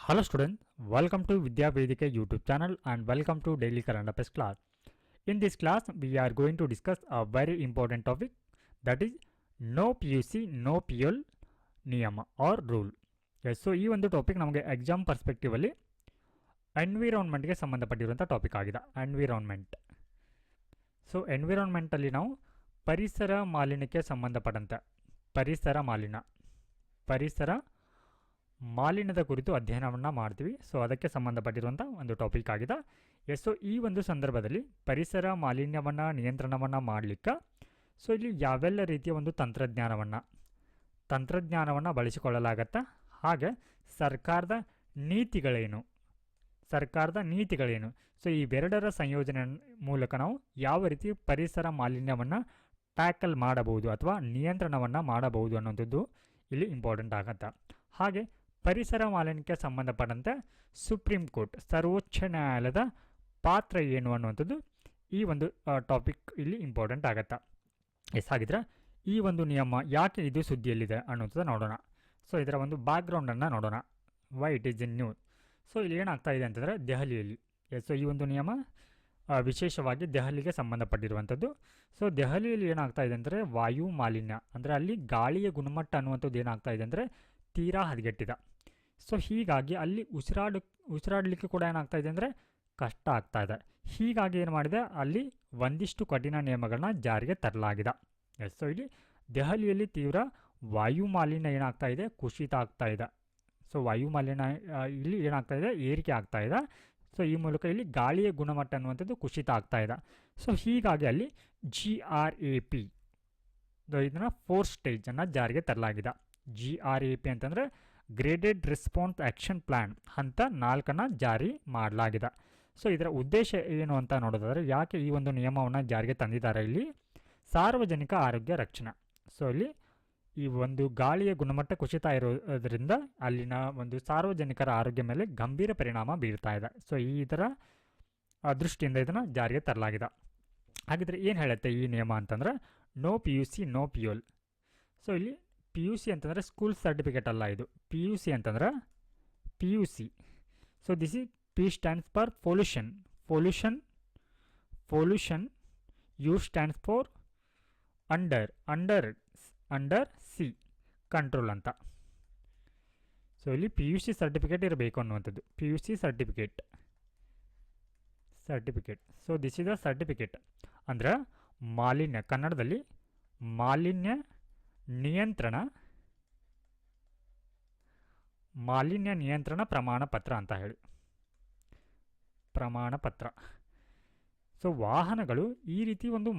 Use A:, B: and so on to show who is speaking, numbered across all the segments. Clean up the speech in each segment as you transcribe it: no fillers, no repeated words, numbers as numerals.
A: Hello students, welcome to Vidya Vedika YouTube channel and welcome to Daily Current Affairs class. In this class, we are going to discuss a very important topic, that is no PUC, no PL ನಿಯಮ or rule. Yes, so ಈ ಒಂದು topic ನಮಗೆ exam perspective ಅಲ್ಲಿ ಎನ್ವಿರಾನ್ಮೆಂಟ್ಗೆ ಸಂಬಂಧಪಟ್ಟಿರುವಂಥ topic ಆಗಿದೆ. Environment. So environment ಅಲ್ಲಿ ನಾವು ಪರಿಸರ ಮಾಲಿನ್ಯಕ್ಕೆ ಸಂಬಂಧಪಟ್ಟಂತೆ ಪರಿಸರ ಮಾಲಿನ್ಯದ ಕುರಿತು ಅಧ್ಯಯನವನ್ನು ಮಾಡ್ತೀವಿ. ಸೊ ಅದಕ್ಕೆ ಸಂಬಂಧಪಟ್ಟಿರುವಂಥ ಒಂದು ಟಾಪಿಕ್ ಆಗಿದೆ. ಸೊ ಈ ಒಂದು ಸಂದರ್ಭದಲ್ಲಿ ಪರಿಸರ ಮಾಲಿನ್ಯವನ್ನು ನಿಯಂತ್ರಣವನ್ನು ಮಾಡಲಿಕ್ಕೆ ಸೊ ಇಲ್ಲಿ ಯಾವೆಲ್ಲ ರೀತಿಯ ಒಂದು ತಂತ್ರಜ್ಞಾನವನ್ನು ಬಳಸಿಕೊಳ್ಳಲಾಗತ್ತೆ, ಹಾಗೆ ಸರ್ಕಾರದ ನೀತಿಗಳೇನು, ಸೊ ಇವೆರಡರ ಸಂಯೋಜನೆ ಮೂಲಕ ನಾವು ಯಾವ ರೀತಿ ಪರಿಸರ ಮಾಲಿನ್ಯವನ್ನು ಟ್ಯಾಕಲ್ ಮಾಡಬಹುದು ಅಥವಾ ನಿಯಂತ್ರಣವನ್ನು ಮಾಡಬಹುದು ಅನ್ನೋಂಥದ್ದು ಇಲ್ಲಿ ಇಂಪಾರ್ಟೆಂಟ್ ಆಗುತ್ತೆ. ಹಾಗೆ ಪರಿಸರ ಮಾಲಿನ್ಯಕ್ಕೆ ಸಂಬಂಧಪಟ್ಟಂತೆ ಸುಪ್ರೀಂ ಕೋರ್ಟ್, ಸರ್ವೋಚ್ಚ ನ್ಯಾಯಾಲಯದ ಪಾತ್ರ ಏನು ಅನ್ನುವಂಥದ್ದು ಈ ಒಂದು ಟಾಪಿಕ್ ಇಲ್ಲಿ ಇಂಪಾರ್ಟೆಂಟ್ ಆಗುತ್ತೆ. ಹಾಗಿದ್ರೆ ಈ ಒಂದು ನಿಯಮ ಯಾಕೆ ಇದು ಸುದ್ದಿಯಲ್ಲಿದೆ ಅನ್ನೋಂಥದ್ದು ನೋಡೋಣ. ಸೊ ಇದರ ಒಂದು ಬ್ಯಾಕ್ಗ್ರೌಂಡನ್ನು ನೋಡೋಣ, why it is in news. So ಇಲ್ಲಿ ಏನಾಗ್ತಾ ಇದೆ ಅಂತಂದರೆ ದೆಹಲಿಯಲ್ಲಿ ಸೊ ಈ ಒಂದು ನಿಯಮ ವಿಶೇಷವಾಗಿ ದೆಹಲಿಗೆ ಸಂಬಂಧಪಟ್ಟಿರುವಂಥದ್ದು. ಸೊ ದೆಹಲಿಯಲ್ಲಿ ಏನಾಗ್ತಾ ಇದೆ ಅಂದರೆ ವಾಯು ಮಾಲಿನ್ಯ, ಅಂದರೆ ಅಲ್ಲಿ ಗಾಳಿಯ ಗುಣಮಟ್ಟ ಅನ್ನುವಂಥದ್ದು ಏನಾಗ್ತಾ ಇದೆ ಅಂದರೆ ತೀರಾ ಹದಗೆಟ್ಟಿದೆ. ಸೊ ಹೀಗಾಗಿ ಅಲ್ಲಿ ಉಸಿರಾಡಲಿಕ್ಕೆ ಕೂಡ ಏನಾಗ್ತಾ ಇದೆ ಅಂದರೆ ಕಷ್ಟ ಆಗ್ತಾ ಇದೆ. ಹೀಗಾಗಿ ಏನು ಮಾಡಿದೆ, ಅಲ್ಲಿ ಒಂದಿಷ್ಟು ಕಠಿಣ ನಿಯಮಗಳನ್ನ ಜಾರಿಗೆ ತರಲಾಗಿದೆ. ಸೊ ಇಲ್ಲಿ ದೆಹಲಿಯಲ್ಲಿ ತೀವ್ರ ವಾಯು ಮಾಲಿನ್ಯ ಏನಾಗ್ತಾ ಇದೆ, ಕುಸಿತ ಆಗ್ತಾ ಇದೆ. ಸೊ ವಾಯು ಮಾಲಿನ್ಯ ಇಲ್ಲಿ ಏನಾಗ್ತಾ ಇದೆ, ಏರಿಕೆ ಆಗ್ತಾ ಇದೆ. ಸೊ ಈ ಮೂಲಕ ಇಲ್ಲಿ ಗಾಳಿಯ ಗುಣಮಟ್ಟ ಅನ್ನುವಂಥದ್ದು ಕುಸಿತ ಆಗ್ತಾ ಇದೆ. ಸೊ ಹೀಗಾಗಿ ಅಲ್ಲಿ GRAP ಇದನ್ನು 4 ಸ್ಟೇಜನ್ನು ಜಾರಿಗೆ ತರಲಾಗಿದೆ. GRAP ಅಂತಂದರೆ ಗ್ರೇಡೆಡ್ ರೆಸ್ಪಾನ್ಸ್ ಆ್ಯಕ್ಷನ್ ಪ್ಲ್ಯಾನ್ ಹಂತ 4 ಜಾರಿ ಮಾಡಲಾಗಿದೆ. ಸೊ ಇದರ ಉದ್ದೇಶ ಏನು ಅಂತ ನೋಡೋದಾದರೆ, ಯಾಕೆ ಈ ಒಂದು ನಿಯಮವನ್ನು ಜಾರಿಗೆ ತಂದಿದ್ದಾರೆ, ಇಲ್ಲಿ ಸಾರ್ವಜನಿಕ ಆರೋಗ್ಯ ರಕ್ಷಣೆ. ಸೊ ಇಲ್ಲಿ ಈ ಒಂದು ಗಾಳಿಯ ಗುಣಮಟ್ಟ ಕುಸಿತ ಇರೋದರಿಂದ ಅಲ್ಲಿನ ಒಂದು ಸಾರ್ವಜನಿಕರ ಆರೋಗ್ಯ ಮೇಲೆ ಗಂಭೀರ ಪರಿಣಾಮ ಬೀರ್ತಾ ಇದೆ. ಸೊ ಇದರ ದೃಷ್ಟಿಯಿಂದ ಇದನ್ನು ಜಾರಿಗೆ ತರಲಾಗಿದೆ. ಹಾಗಿದ್ರೆ ಏನು ಹೇಳುತ್ತೆ ಈ ನಿಯಮ ಅಂತಂದರೆ, no PUC, no PL. So ಇಲ್ಲಿ PUC ಅಂತಂದರೆ ಸ್ಕೂಲ್ ಸರ್ಟಿಫಿಕೇಟ್ ಅಲ್ಲ, ಇದು PUC ಅಂತಂದರೆ PUC. So this is P stands for pollution. U stands for under C control ಅಂತ. ಸೊ ಇಲ್ಲಿ PUC ಸರ್ಟಿಫಿಕೇಟ್ ಇರಬೇಕು ಅನ್ನುವಂಥದ್ದು, PUC certificate. So this is the certificate ಅಂದರೆ ಮಾಲಿನ್ಯ, ಕನ್ನಡದಲ್ಲಿ ಮಾಲಿನ್ಯ ನಿಯಂತ್ರಣ ಪ್ರಮಾಣ ಪತ್ರ ಅಂತ ಹೇಳಿ, ಪ್ರಮಾಣ ಪತ್ರ. ಸೊ ವಾಹನಗಳು ಈ ರೀತಿ ಒಂದು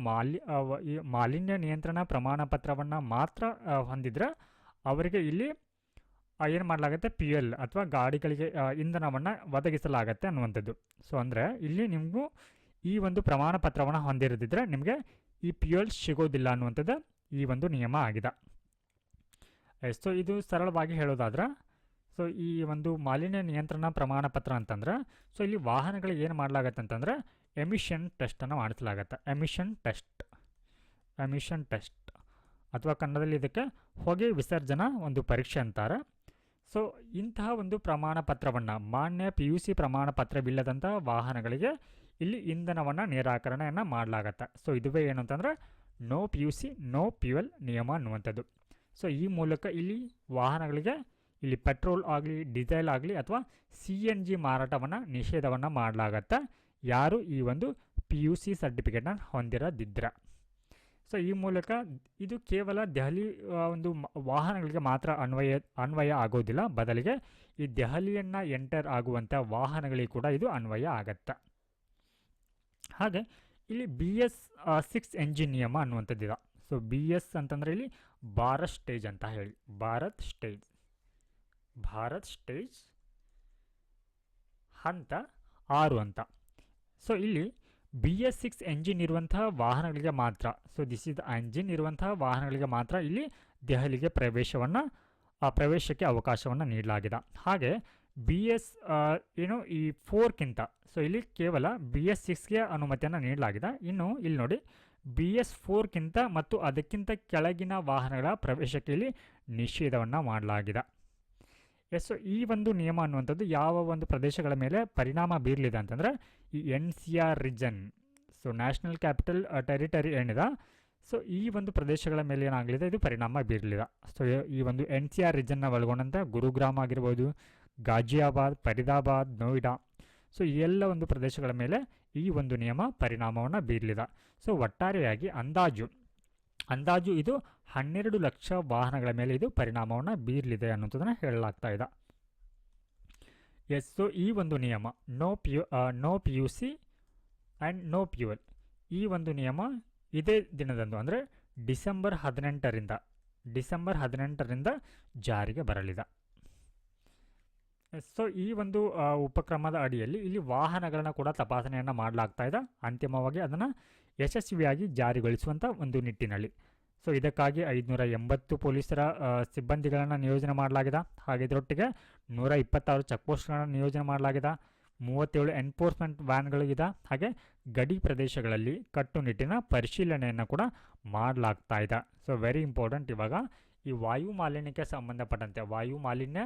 A: ಮಾಲಿನ್ಯ ನಿಯಂತ್ರಣ ಪ್ರಮಾಣ ಪತ್ರವನ್ನು ಮಾತ್ರ ಹೊಂದಿದ್ರೆ ಅವರಿಗೆ ಇಲ್ಲಿ ಏನು ಮಾಡಲಾಗುತ್ತೆ, PL ಅಥವಾ ಗಾಡಿಗಳಿಗೆ ಇಂಧನವನ್ನು ಒದಗಿಸಲಾಗತ್ತೆ ಅನ್ನುವಂಥದ್ದು. ಸೊ ಅಂದರೆ ಇಲ್ಲಿ ನಿಮಗೂ ಈ ಒಂದು ಪ್ರಮಾಣ ಪತ್ರವನ್ನು ಹೊಂದಿರದಿದ್ದರೆ ನಿಮಗೆ ಈ PL ಸಿಗೋದಿಲ್ಲ ಅನ್ನುವಂಥದ್ದು ಈ ಒಂದು ನಿಯಮ ಆಗಿದೆ. ಸೊ ಇದು ಸರಳವಾಗಿ ಹೇಳೋದಾದ್ರೆ, ಸೊ ಈ ಒಂದು ಮಾಲಿನ್ಯ ನಿಯಂತ್ರಣ ಪ್ರಮಾಣ ಪತ್ರ ಅಂತಂದ್ರೆ, ಸೊ ಇಲ್ಲಿ ವಾಹನಗಳಿಗೆ ಏನು ಮಾಡಲಾಗತ್ತೆ ಅಂತಂದರೆ ಎಮಿಷನ್ ಟೆಸ್ಟನ್ನು ಮಾಡಿಸಲಾಗತ್ತೆ. ಎಮಿಷನ್ ಟೆಸ್ಟ್ ಅಥವಾ ಕನ್ನಡದಲ್ಲಿ ಇದಕ್ಕೆ ಹೊಗೆ ವಿಸರ್ಜನಾ ಒಂದು ಪರೀಕ್ಷೆ ಅಂತಾರೆ. ಸೊ ಇಂತಹ ಒಂದು ಪ್ರಮಾಣ ಪತ್ರವನ್ನು, ಮಾನ್ಯ PUC ಪ್ರಮಾಣ ಪತ್ರವಿಲ್ಲದಂಥ ವಾಹನಗಳಿಗೆ ಇಲ್ಲಿ ಇಂಧನವನ್ನು ನಿರಾಕರಣೆಯನ್ನು ಮಾಡಲಾಗತ್ತೆ. ಸೊ ಇದುವೇ ಏನು ಅಂತಂದರೆ ನೋ PUC, ನೋ PL ನಿಯಮ ಅನ್ನುವಂಥದ್ದು. ಸೊ ಈ ಮೂಲಕ ಇಲ್ಲಿ ವಾಹನಗಳಿಗೆ ಇಲ್ಲಿ ಪೆಟ್ರೋಲ್ ಆಗಲಿ, ಡೀಸೆಲ್ ಆಗಲಿ ಅಥವಾ CNG ಮಾರಾಟವನ್ನು ನಿಷೇಧವನ್ನು ಮಾಡಲಾಗತ್ತೆ, ಯಾರು ಈ ಒಂದು PUC ಸರ್ಟಿಫಿಕೇಟ್ನ ಹೊಂದಿರದಿದ್ದರೆ. ಸೊ ಈ ಮೂಲಕ ಇದು ಕೇವಲ ದೆಹಲಿ ಒಂದು ವಾಹನಗಳಿಗೆ ಮಾತ್ರ ಅನ್ವಯ ಆಗೋದಿಲ್ಲ, ಬದಲಿಗೆ ಈ ದೆಹಲಿಯನ್ನು ಎಂಟರ್ ಆಗುವಂಥ ವಾಹನಗಳಿಗೆ ಕೂಡ ಇದು ಅನ್ವಯ ಆಗತ್ತೆ. ಹಾಗೆ ಇಲ್ಲಿ BS6 ಎಂಜಿನ್ ನಿಯಮ ಅನ್ನುವಂಥದ್ದಿದೆ. ಸೊ BS ಅಂತಂದರೆ ಇಲ್ಲಿ ಭಾರತ್ ಸ್ಟೇಜ್ ಅಂತ ಹೇಳಿ, ಭಾರತ್ ಸ್ಟೇಜ್ ಹಂತ 6 ಅಂತ. ಸೊ ಇಲ್ಲಿ BS6 ಎಂಜಿನ್ ಇರುವಂತಹ ವಾಹನಗಳಿಗೆ ಮಾತ್ರ, ಸೊ ದಿಸ್ ಇಸ್ ಎಂಜಿನ್ ಇರುವಂತಹ ವಾಹನಗಳಿಗೆ ಮಾತ್ರ ಇಲ್ಲಿ ದೆಹಲಿಗೆ ಪ್ರವೇಶಕ್ಕೆ ಅವಕಾಶವನ್ನು ನೀಡಲಾಗಿದೆ. ಹಾಗೆ BS ಈ 4ಕ್ಕಿಂತ, ಸೊ ಇಲ್ಲಿ ಕೇವಲ BS6ಗೆ ಅನುಮತಿಯನ್ನು ನೀಡಲಾಗಿದೆ. ಇನ್ನು ಇಲ್ಲಿ ನೋಡಿ BS4ಕ್ಕಿಂತ ಮತ್ತು ಅದಕ್ಕಿಂತ ಕೆಳಗಿನ ವಾಹನಗಳ ಪ್ರವೇಶಕ್ಕೆ ಇಲ್ಲಿ ನಿಷೇಧವನ್ನು ಮಾಡಲಾಗಿದೆ. ಸೊ ಈ ಒಂದು ನಿಯಮ ಅನ್ನುವಂಥದ್ದು ಯಾವ ಒಂದು ಪ್ರದೇಶಗಳ ಮೇಲೆ ಪರಿಣಾಮ ಬೀರಲಿದೆ ಅಂತಂದರೆ ಈ NCR region, so national capital territory ಏನಿದೆ, ಸೊ ಈ ಒಂದು ಪ್ರದೇಶಗಳ ಮೇಲೆ ಏನಾಗಲಿದೆ, ಇದು ಪರಿಣಾಮ ಬೀರಲಿದೆ. ಸೊ ಈ ಒಂದು NCR ರೀಜನ್ನ ಒಳಗೊಂಡಂತೆ ಗುರುಗ್ರಾಮ್ ಆಗಿರ್ಬೋದು, ಗಾಜಿಯಾಬಾದ್, ಫರೀದಾಬಾದ್, ನೋಯ್ಡಾ, ಸೊ ಈ ಎಲ್ಲ ಒಂದು ಪ್ರದೇಶಗಳ ಮೇಲೆ ಈ ಒಂದು ನಿಯಮ ಪರಿಣಾಮವನ್ನು ಬೀರಲಿದೆ. ಸೊ ಒಟ್ಟಾರೆಯಾಗಿ ಅಂದಾಜು ಇದು 12 ಲಕ್ಷ ವಾಹನಗಳ ಮೇಲೆ ಇದು ಪರಿಣಾಮವನ್ನು ಬೀರಲಿದೆ ಅನ್ನೋದನ್ನು ಹೇಳಲಾಗ್ತಾ ಇದೆ. ಸೊ ಈ ಒಂದು ನಿಯಮ no PUC and no fuel, ಈ ಒಂದು ನಿಯಮ ಇದೇ ದಿನದಂದು ಅಂದರೆ ಡಿಸೆಂಬರ್ 18ರಿಂದ ಜಾರಿಗೆ ಬರಲಿದೆ. ಸೊ ಈ ಒಂದು ಉಪಕ್ರಮದ ಅಡಿಯಲ್ಲಿ ಇಲ್ಲಿ ವಾಹನಗಳನ್ನ ಕೂಡ ತಪಾಸಣೆಯನ್ನು ಮಾಡಲಾಗ್ತಾ ಇದೆ, ಅಂತಿಮವಾಗಿ ಅದನ್ನು ಯಶಸ್ವಿಯಾಗಿ ಜಾರಿಗೊಳಿಸುವಂಥ ಒಂದು ನಿಟ್ಟಿನಲ್ಲಿ. ಸೊ ಇದಕ್ಕಾಗಿ 580 ಪೊಲೀಸರ ಸಿಬ್ಬಂದಿಗಳನ್ನು ನಿಯೋಜನೆ ಮಾಡಲಾಗಿದೆ. ಹಾಗೆ ಇದರೊಟ್ಟಿಗೆ 126 ಚೆಕ್ಪೋಸ್ಟ್ಗಳನ್ನು ನಿಯೋಜನೆ ಮಾಡಲಾಗಿದೆ, 37 ಎನ್ಫೋರ್ಸ್ಮೆಂಟ್ ವ್ಯಾನ್ಗಳಿದೆ. ಹಾಗೆ ಗಡಿ ಪ್ರದೇಶಗಳಲ್ಲಿ ಕಟ್ಟುನಿಟ್ಟಿನ ಪರಿಶೀಲನೆಯನ್ನು ಕೂಡ ಮಾಡಲಾಗ್ತಾ ಇದೆ. So very important. ಇವಾಗ ಈ ವಾಯು ಮಾಲಿನ್ಯಕ್ಕೆ ಸಂಬಂಧಪಟ್ಟಂತೆ, ವಾಯು ಮಾಲಿನ್ಯ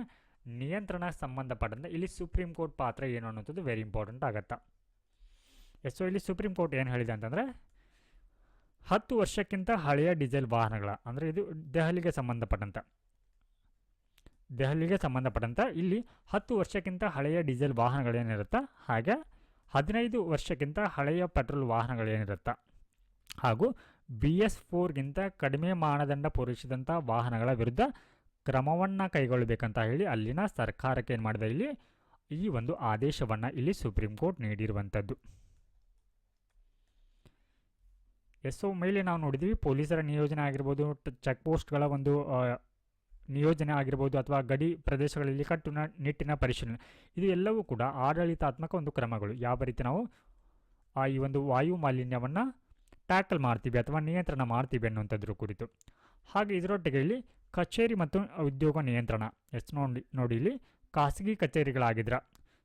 A: ನಿಯಂತ್ರಣ ಸಂಬಂಧಪಟ್ಟಂತೆ ಇಲ್ಲಿ ಸುಪ್ರೀಂ ಕೋರ್ಟ್ ಪಾತ್ರ ಏನು ಅನ್ನೋಂಥದ್ದು ವೆರಿ ಇಂಪಾರ್ಟೆಂಟ್ ಆಗುತ್ತೆ. ಸೊ ಇಲ್ಲಿ ಸುಪ್ರೀಂ ಕೋರ್ಟ್ ಏನು ಹೇಳಿದೆ ಅಂತಂದರೆ 10 ವರ್ಷಕ್ಕಿಂತ ಹಳೆಯ ಡೀಸೆಲ್ ವಾಹನಗಳ, ಅಂದರೆ ಇದು ದೆಹಲಿಗೆ ಸಂಬಂಧಪಟ್ಟಂತೆ ಇಲ್ಲಿ 10 ವರ್ಷಕ್ಕಿಂತ ಹಳೆಯ ಡೀಸೆಲ್ ವಾಹನಗಳೇನಿರುತ್ತೆ, ಹಾಗೆ 15 ವರ್ಷಕ್ಕಿಂತ ಹಳೆಯ ಪೆಟ್ರೋಲ್ ವಾಹನಗಳೇನಿರುತ್ತೆ, ಹಾಗೂ BS4ಗಿಂತ ಕಡಿಮೆ ಮಾನದಂಡ ಪೂರೈಸಿದಂಥ ವಾಹನಗಳ ವಿರುದ್ಧ ಕ್ರಮವನ್ನು ಕೈಗೊಳ್ಳಬೇಕಂತ ಹೇಳಿ ಅಲ್ಲಿನ ಸರ್ಕಾರಕ್ಕೆ ಏನು ಮಾಡಿದೆ, ಇಲ್ಲಿ ಈ ಒಂದು ಆದೇಶವನ್ನು ಇಲ್ಲಿ ಸುಪ್ರೀಂ ಕೋರ್ಟ್ ನೀಡಿರುವಂಥದ್ದು. ಸೊ ಮೇಲೆ ನಾವು ನೋಡಿದ್ವಿ ಪೊಲೀಸರ ನಿಯೋಜನೆ ಆಗಿರ್ಬೋದು, ಚೆಕ್ ಪೋಸ್ಟ್ಗಳ ಒಂದು ನಿಯೋಜನೆ ಆಗಿರ್ಬೋದು, ಅಥವಾ ಗಡಿ ಪ್ರದೇಶಗಳಲ್ಲಿ ಕಟ್ಟುನಿಟ್ಟಿನ ಪರಿಶೀಲನೆ, ಇದು ಎಲ್ಲವೂ ಕೂಡ ಆಡಳಿತಾತ್ಮಕ ಒಂದು ಕ್ರಮಗಳು. ಯಾವ ರೀತಿ ನಾವು ಈ ಒಂದು ವಾಯು ಮಾಲಿನ್ಯವನ್ನು ಟ್ಯಾಕಲ್ ಮಾಡ್ತೀವಿ ಅಥವಾ ನಿಯಂತ್ರಣ ಮಾಡ್ತೀವಿ ಅನ್ನುವಂಥದ್ರ ಕುರಿತು. ಹಾಗೆ ಇದರೊಟ್ಟಿಗೆ ಇಲ್ಲಿ ಕಚೇರಿ ಮತ್ತು ಉದ್ಯೋಗ ನಿಯಂತ್ರಣ, ನೋಡಿ ಇಲ್ಲಿ ಖಾಸಗಿ ಕಚೇರಿಗಳಾಗಿದ್ರೆ,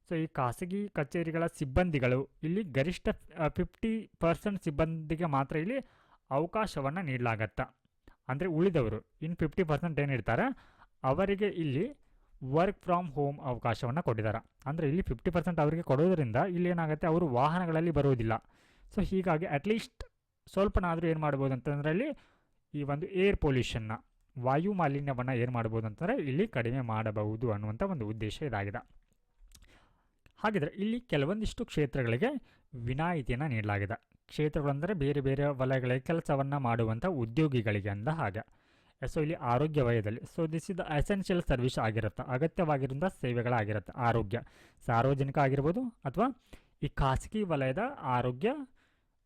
A: ಸೊ ಈ ಖಾಸಗಿ ಕಚೇರಿಗಳ ಸಿಬ್ಬಂದಿಗಳು ಇಲ್ಲಿ ಗರಿಷ್ಠ 50% ಸಿಬ್ಬಂದಿಗೆ ಮಾತ್ರ ಇಲ್ಲಿ ಅವಕಾಶವನ್ನು ನೀಡಲಾಗತ್ತೆ. ಅಂದರೆ ಉಳಿದವರು ಇನ್ನು 50% ಏನಿರ್ತಾರೆ ಅವರಿಗೆ ಇಲ್ಲಿ ವರ್ಕ್ ಫ್ರಮ್ ಹೋಮ್ ಅವಕಾಶವನ್ನು ಕೊಟ್ಟಿದ್ದಾರೆ. ಅಂದರೆ ಇಲ್ಲಿ 50% ಅವರಿಗೆ ಕೊಡೋದ್ರಿಂದ ಇಲ್ಲಿ ಏನಾಗುತ್ತೆ, ಅವರು ವಾಹನಗಳಲ್ಲಿ ಬರೋದಿಲ್ಲ. ಸೊ ಹೀಗಾಗಿ ಅಟ್ಲೀಸ್ಟ್ ಸ್ವಲ್ಪನಾದರೂ ಏನು ಮಾಡ್ಬೋದು ಅಂತಂದರೆ ಇಲ್ಲಿ ಈ ಒಂದು ಏರ್ ಪೊಲ್ಯೂಷನ್ನ, ವಾಯು ಮಾಲಿನ್ಯವನ್ನು ಏನು ಮಾಡ್ಬೋದು ಅಂತಂದರೆ ಇಲ್ಲಿ ಕಡಿಮೆ ಮಾಡಬಹುದು ಅನ್ನುವಂಥ ಒಂದು ಉದ್ದೇಶ ಇದಾಗಿದೆ. ಹಾಗಿದ್ರೆ ಇಲ್ಲಿ ಕೆಲವೊಂದಿಷ್ಟು ಕ್ಷೇತ್ರಗಳಿಗೆ ವಿನಾಯಿತಿಯನ್ನು ನೀಡಲಾಗಿದೆ. ಕ್ಷೇತ್ರಗಳೆಂದರೆ ಬೇರೆ ಬೇರೆ ವಲಯಗಳಿಗೆ ಕೆಲಸವನ್ನು ಮಾಡುವಂಥ ಉದ್ಯೋಗಿಗಳಿಗೆ ಅಂದ ಹಾಗೆ. ಸೊ ಇಲ್ಲಿ ಆರೋಗ್ಯ ವಲಯದಲ್ಲಿ, so this is the essential service ಆಗಿರುತ್ತೆ, ಅಗತ್ಯವಾಗಿರುವಂಥ ಸೇವೆಗಳಾಗಿರುತ್ತೆ. ಆರೋಗ್ಯ ಸಾರ್ವಜನಿಕ ಆಗಿರ್ಬೋದು ಅಥವಾ ಈ ಖಾಸಗಿ ವಲಯದ ಆರೋಗ್ಯ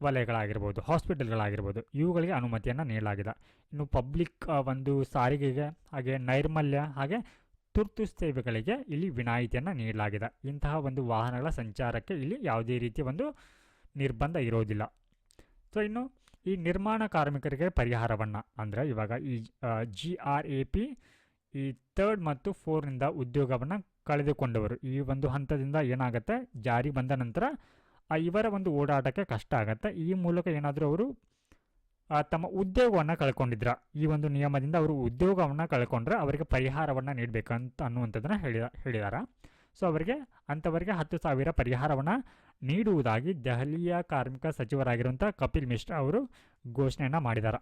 A: ವಲಯಗಳಾಗಿರ್ಬೋದು, ಹಾಸ್ಪಿಟಲ್ಗಳಾಗಿರ್ಬೋದು, ಇವುಗಳಿಗೆ ಅನುಮತಿಯನ್ನು ನೀಡಲಾಗಿದೆ. ಇನ್ನು ಪಬ್ಲಿಕ್ ಒಂದು ಸಾರಿಗೆಗೆ, ಹಾಗೆ ನೈರ್ಮಲ್ಯ, ಹಾಗೆ ತುರ್ತು ಸೇವೆಗಳಿಗೆ ಇಲ್ಲಿ ವಿನಾಯಿತಿಯನ್ನು ನೀಡಲಾಗಿದೆ. ಇಂತಹ ಒಂದು ವಾಹನಗಳ ಸಂಚಾರಕ್ಕೆ ಇಲ್ಲಿ ಯಾವುದೇ ರೀತಿಯ ಒಂದು ನಿರ್ಬಂಧ ಇರೋದಿಲ್ಲ. ಸೊ ಇನ್ನು ಈ ನಿರ್ಮಾಣ ಕಾರ್ಮಿಕರಿಗೆ ಪರಿಹಾರವನ್ನು, ಅಂದರೆ ಇವಾಗ ಈ GRAP ಈ 3rd ಮತ್ತು 4ರಿಂದ ಉದ್ಯೋಗವನ್ನು ಕಳೆದುಕೊಂಡವರು ಈ ಒಂದು ಹಂತದಿಂದ ಏನಾಗುತ್ತೆ, ಜಾರಿ ಬಂದ ನಂತರ ಇವರ ಒಂದು ಓಡಾಟಕ್ಕೆ ಕಷ್ಟ ಆಗುತ್ತೆ. ಈ ಮೂಲಕ ಏನಾದರೂ ಅವರು ತಮ್ಮ ಉದ್ಯೋಗವನ್ನು ಕಳ್ಕೊಂಡಿದ್ರ, ಈ ಒಂದು ನಿಯಮದಿಂದ ಅವರು ಉದ್ಯೋಗವನ್ನು ಕಳ್ಕೊಂಡ್ರೆ ಅವರಿಗೆ ಪರಿಹಾರವನ್ನು ನೀಡಬೇಕಂತ ಅನ್ನುವಂಥದ್ದನ್ನು ಹೇಳಿದ್ದಾರೆ. ಸೊ ಅಂಥವರಿಗೆ 10,000 ಪರಿಹಾರವನ್ನು ನೀಡುವುದಾಗಿ ದೆಹಲಿಯ ಕಾರ್ಮಿಕ ಸಚಿವರಾಗಿರುವಂಥ ಕಪಿಲ್ ಮಿಶ್ರಾ ಅವರು ಘೋಷಣೆಯನ್ನು ಮಾಡಿದ್ದಾರೆ.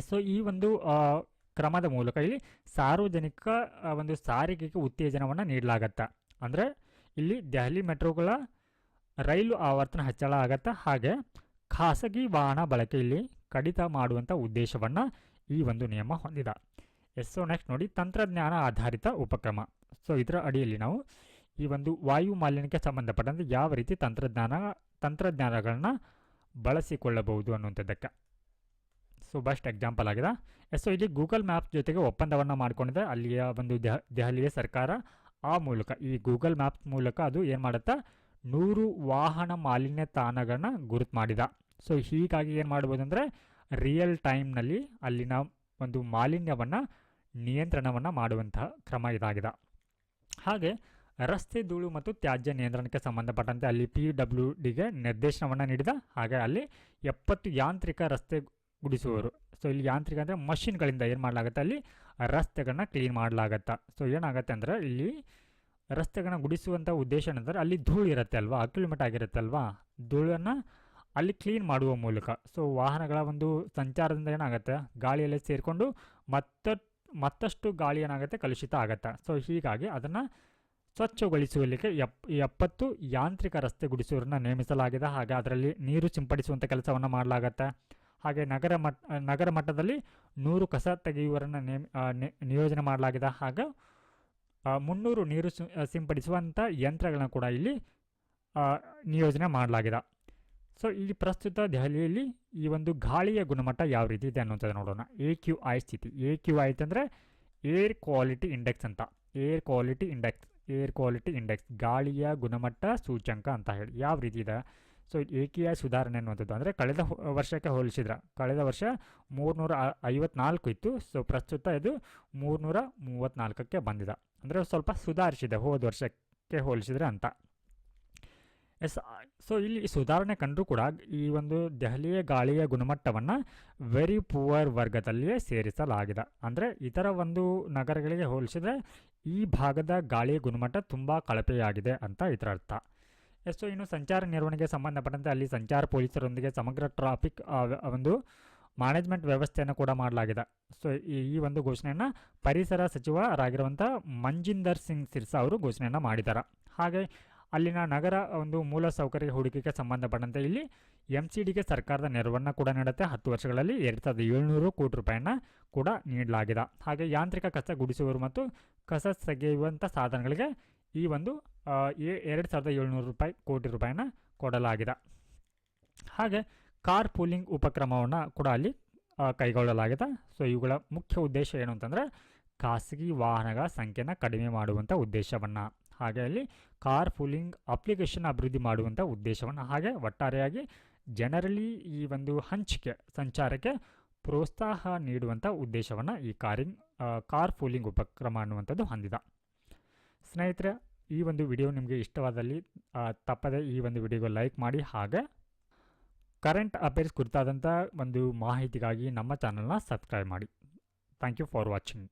A: ಸೊ ಈ ಒಂದು ಕ್ರಮದ ಮೂಲಕ ಇಲ್ಲಿ ಸಾರ್ವಜನಿಕ ಒಂದು ಸಾರಿಗೆಗೆ ಉತ್ತೇಜನವನ್ನು ನೀಡಲಾಗತ್ತೆ. ಅಂದರೆ ಇಲ್ಲಿ ದೆಹಲಿ ಮೆಟ್ರೋಗಳ ರೈಲು ಆವರ್ತನ ಹೆಚ್ಚಳ ಆಗತ್ತೆ, ಹಾಗೆ ಖಾಸಗಿ ವಾಹನ ಬಳಕೆಯಲ್ಲಿ ಕಡಿತ ಮಾಡುವಂಥ ಉದ್ದೇಶವನ್ನು ಈ ಒಂದು ನಿಯಮ ಹೊಂದಿದೆ. ಸೊ ನೆಕ್ಸ್ಟ್ ನೋಡಿ, ತಂತ್ರಜ್ಞಾನ ಆಧಾರಿತ ಉಪಕ್ರಮ. ಸೊ ಇದರ ಅಡಿಯಲ್ಲಿ ನಾವು ಈ ಒಂದು ವಾಯು ಮಾಲಿನ್ಯಕ್ಕೆ ಸಂಬಂಧಪಟ್ಟಂತೆ ಯಾವ ರೀತಿ ತಂತ್ರಜ್ಞಾನಗಳನ್ನ ಬಳಸಿಕೊಳ್ಳಬಹುದು ಅನ್ನುವಂಥದ್ದಕ್ಕೆ ಸೊ ಬೆಸ್ಟ್ ಎಕ್ಸಾಂಪಲ್ ಆಗಿದೆ. ಸೊ ಇಲ್ಲಿ ಗೂಗಲ್ ಮ್ಯಾಪ್ಸ್ ಜೊತೆಗೆ ಒಪ್ಪಂದವನ್ನು ಮಾಡಿಕೊಂಡಿದೆ ಅಲ್ಲಿಯ ಒಂದು ದೆಹಲಿಯ ಸರ್ಕಾರ. ಆ ಮೂಲಕ ಈ ಗೂಗಲ್ ಮ್ಯಾಪ್ಸ್ ಮೂಲಕ ಅದು ಏನು ಮಾಡುತ್ತಾ 100 ವಾಹನ ಮಾಲಿನ್ಯ ತಾಣಗಳನ್ನ ಗುರುತು ಮಾಡಿದ. ಸೊ ಹೀಗಾಗಿ ಏನು ಮಾಡ್ಬೋದು ಅಂದರೆ ರಿಯಲ್ ಟೈಮ್ನಲ್ಲಿ ಅಲ್ಲಿನ ಒಂದು ಮಾಲಿನ್ಯವನ್ನು ನಿಯಂತ್ರಣವನ್ನು ಮಾಡುವಂತಹ ಕ್ರಮ ಇದಾಗಿದೆ. ಹಾಗೆ ರಸ್ತೆ ಧೂಳು ಮತ್ತು ತ್ಯಾಜ್ಯ ನಿಯಂತ್ರಣಕ್ಕೆ ಸಂಬಂಧಪಟ್ಟಂತೆ ಅಲ್ಲಿ PWDಗೆ ನಿರ್ದೇಶನವನ್ನು ನೀಡಿದ. ಹಾಗೆ ಅಲ್ಲಿ 70 ಯಾಂತ್ರಿಕ ರಸ್ತೆ ಗುಡಿಸುವವರು, ಸೊ ಇಲ್ಲಿ ಯಾಂತ್ರಿಕ ಅಂದರೆ ಮಷಿನ್ಗಳಿಂದ ಏನು ಮಾಡಲಾಗುತ್ತೆ, ಅಲ್ಲಿ ರಸ್ತೆಗಳನ್ನ ಕ್ಲೀನ್ ಮಾಡಲಾಗತ್ತೆ. ಸೊ ಏನಾಗುತ್ತೆ ಅಂದರೆ ಇಲ್ಲಿ ರಸ್ತೆಗಳನ್ನ ಗುಡಿಸುವಂಥ ಉದ್ದೇಶ ಏನಂದರೆ ಅಲ್ಲಿ ಧೂಳು ಇರುತ್ತೆ ಅಲ್ವಾ, ಅಕ್ಯುಮಿಲೇಟ್ ಆಗಿರುತ್ತೆ ಅಲ್ವಾ, ಧೂಳನ್ನು ಅಲ್ಲಿ ಕ್ಲೀನ್ ಮಾಡುವ ಮೂಲಕ ಸೊ ವಾಹನಗಳ ಒಂದು ಸಂಚಾರದಿಂದ ಏನಾಗುತ್ತೆ ಗಾಳಿಯಲ್ಲಿ ಸೇರಿಕೊಂಡು ಮತ್ತಷ್ಟು ಗಾಳಿ ಏನಾಗುತ್ತೆ ಕಲುಷಿತ ಆಗುತ್ತೆ. ಸೊ ಹೀಗಾಗಿ ಅದನ್ನು ಸ್ವಚ್ಛಗೊಳಿಸುವಲ್ಲಿಗೆ 70 ಯಾಂತ್ರಿಕ ರಸ್ತೆ ಗುಡಿಸುವವರನ್ನು ನೇಮಿಸಲಾಗಿದೆ. ಹಾಗೆ ಅದರಲ್ಲಿ ನೀರು ಸಿಂಪಡಿಸುವಂಥ ಕೆಲಸವನ್ನು ಮಾಡಲಾಗತ್ತೆ. ಹಾಗೆ ನಗರ ಮಟ್ಟದಲ್ಲಿ 100 ಕಸ ತೆಗೆಯುವವರನ್ನು ನಿಯೋಜನೆ ಮಾಡಲಾಗಿದೆ. ಹಾಗೆ 300 ನೀರು ಸಿಂಪಡಿಸುವಂಥ ಯಂತ್ರಗಳನ್ನ ಕೂಡ ಇಲ್ಲಿ ನಿಯೋಜನೆ ಮಾಡಲಾಗಿದೆ. ಸೊ ಇಲ್ಲಿ ಪ್ರಸ್ತುತ ದೆಹಲಿಯಲ್ಲಿ ಈ ಒಂದು ಗಾಳಿಯ ಗುಣಮಟ್ಟ ಯಾವ ರೀತಿ ಇದೆ ಅನ್ನೋಂಥದ್ದು ನೋಡೋಣ. AQI ಸ್ಥಿತಿ. AQI ಅಂತಂದರೆ ಏರ್ ಕ್ವಾಲಿಟಿ ಇಂಡೆಕ್ಸ್ ಅಂತ. ಏರ್ ಕ್ವಾಲಿಟಿ ಇಂಡೆಕ್ಸ್ ಗಾಳಿಯ ಗುಣಮಟ್ಟ ಸೂಚ್ಯಂಕ ಅಂತ ಹೇಳಿ ಯಾವ ರೀತಿ ಇದೆ. ಸೊ AQI ಸುಧಾರಣೆ ಅನ್ನುವಂಥದ್ದು ಅಂದರೆ ಕಳೆದ ವರ್ಷಕ್ಕೆ ಹೋಲಿಸಿದ್ರೆ ಕಳೆದ ವರ್ಷ 354 ಇತ್ತು. ಸೊ ಪ್ರಸ್ತುತ ಇದು 334ಕ್ಕೆ ಬಂದಿದೆ. ಅಂದರೆ ಸ್ವಲ್ಪ ಸುಧಾರಿಸಿದೆ ಹೋದ ವರ್ಷಕ್ಕೆ ಹೋಲಿಸಿದರೆ ಅಂತ. ಸೊ ಇಲ್ಲಿ ಸುಧಾರಣೆ ಕಂಡರೂ ಕೂಡ ಈ ಒಂದು ದೆಹಲಿಯ ಗಾಳಿಯ ಗುಣಮಟ್ಟವನ್ನು ವೆರಿ ಪುವರ್ ವರ್ಗದಲ್ಲಿಯೇ ಸೇರಿಸಲಾಗಿದೆ. ಅಂದರೆ ಇತರ ಒಂದು ನಗರಗಳಿಗೆ ಹೋಲಿಸಿದರೆ ಈ ಭಾಗದ ಗಾಳಿಯ ಗುಣಮಟ್ಟ ತುಂಬ ಕಳಪೆಯಾಗಿದೆ ಅಂತ ಇದರ ಅರ್ಥ. ಸೊ ಇನ್ನು ಸಂಚಾರ ನಿರ್ವಹಣೆಗೆ ಸಂಬಂಧಪಟ್ಟಂತೆ ಅಲ್ಲಿ ಸಂಚಾರ ಪೊಲೀಸರೊಂದಿಗೆ ಸಮಗ್ರ ಟ್ರಾಫಿಕ್ ಒಂದು ಮ್ಯಾನೇಜ್ಮೆಂಟ್ ವ್ಯವಸ್ಥೆಯನ್ನು ಕೂಡ ಮಾಡಲಾಗಿದೆ. ಸೊ ಈ ಒಂದು ಘೋಷಣೆಯನ್ನು ಪರಿಸರ ಸಚಿವರಾಗಿರುವಂಥ ಮಂಜಿಂದರ್ ಸಿಂಗ್ ಸಿರ್ಸಾ ಅವರು ಘೋಷಣೆಯನ್ನು ಮಾಡಿದ್ದಾರೆ. ಹಾಗೆ ಅಲ್ಲಿನ ನಗರ ಒಂದು ಮೂಲ ಸೌಕರ್ಯ ಹೂಡಿಕೆಗೆ ಸಂಬಂಧಪಟ್ಟಂತೆ ಇಲ್ಲಿ MCDಗೆ ಸರ್ಕಾರದ ನೆರವನ್ನು ಕೂಡ ನೀಡುತ್ತೆ. 10 ವರ್ಷಗಳಲ್ಲಿ 2700 ಕೋಟಿ ರೂಪಾಯಿನ ಕೂಡ ನೀಡಲಾಗಿದೆ. ಹಾಗೆ ಯಾಂತ್ರಿಕ ಕಸ ಗುಡಿಸುವವರು ಮತ್ತು ಕಸ ತೆಗೆಯುವಂಥ ಸಾಧನಗಳಿಗೆ ಈ ಒಂದು 2700 ಕೋಟಿ ರೂಪಾಯಿನ ಕೊಡಲಾಗಿದೆ. ಹಾಗೆ ಕಾರ್ ಪೂಲಿಂಗ್ ಉಪಕ್ರಮವನ್ನು ಕೂಡ ಅಲ್ಲಿ ಕೈಗೊಳ್ಳಲಾಗಿದೆ. ಸೊ ಇವುಗಳ ಮುಖ್ಯ ಉದ್ದೇಶ ಏನು ಅಂತಂದರೆ ಖಾಸಗಿ ವಾಹನಗಳ ಸಂಖ್ಯೆನ ಕಡಿಮೆ ಮಾಡುವಂಥ ಉದ್ದೇಶವನ್ನು, ಹಾಗೆ ಅಲ್ಲಿ ಕಾರ್ ಪೂಲಿಂಗ್ ಅಪ್ಲಿಕೇಶನ್ ಅಭಿವೃದ್ಧಿ ಮಾಡುವಂಥ ಉದ್ದೇಶವನ್ನು, ಹಾಗೆ ಒಟ್ಟಾರೆಯಾಗಿ ಜನರಲಿ ಈ ಒಂದು ಹಂಚಿಕೆ ಸಂಚಾರಕ್ಕೆ ಪ್ರೋತ್ಸಾಹ ನೀಡುವಂಥ ಉದ್ದೇಶವನ್ನು ಈ ಕಾರ್ ಪೂಲಿಂಗ್ ಉಪಕ್ರಮ ಅನ್ನುವಂಥದ್ದು ಹೊಂದಿದೆ. ಸ್ನೇಹಿತರೆ, ಈ ಒಂದು ವಿಡಿಯೋ ನಿಮಗೆ ಇಷ್ಟವಾದಲ್ಲಿ ತಪ್ಪದೆ ಈ ಒಂದು ವಿಡಿಯೋಗೆ ಲೈಕ್ ಮಾಡಿ. ಹಾಗೆ ಕರೆಂಟ್ ಅಫೇರ್ಸ್ ಕುರಿತಾದಂಥ ಒಂದು ಮಾಹಿತಿಗಾಗಿ ನಮ್ಮ ಚಾನಲ್ನ ಸಬ್ಸ್ಕ್ರೈಬ್ ಮಾಡಿ. Thank you for watching.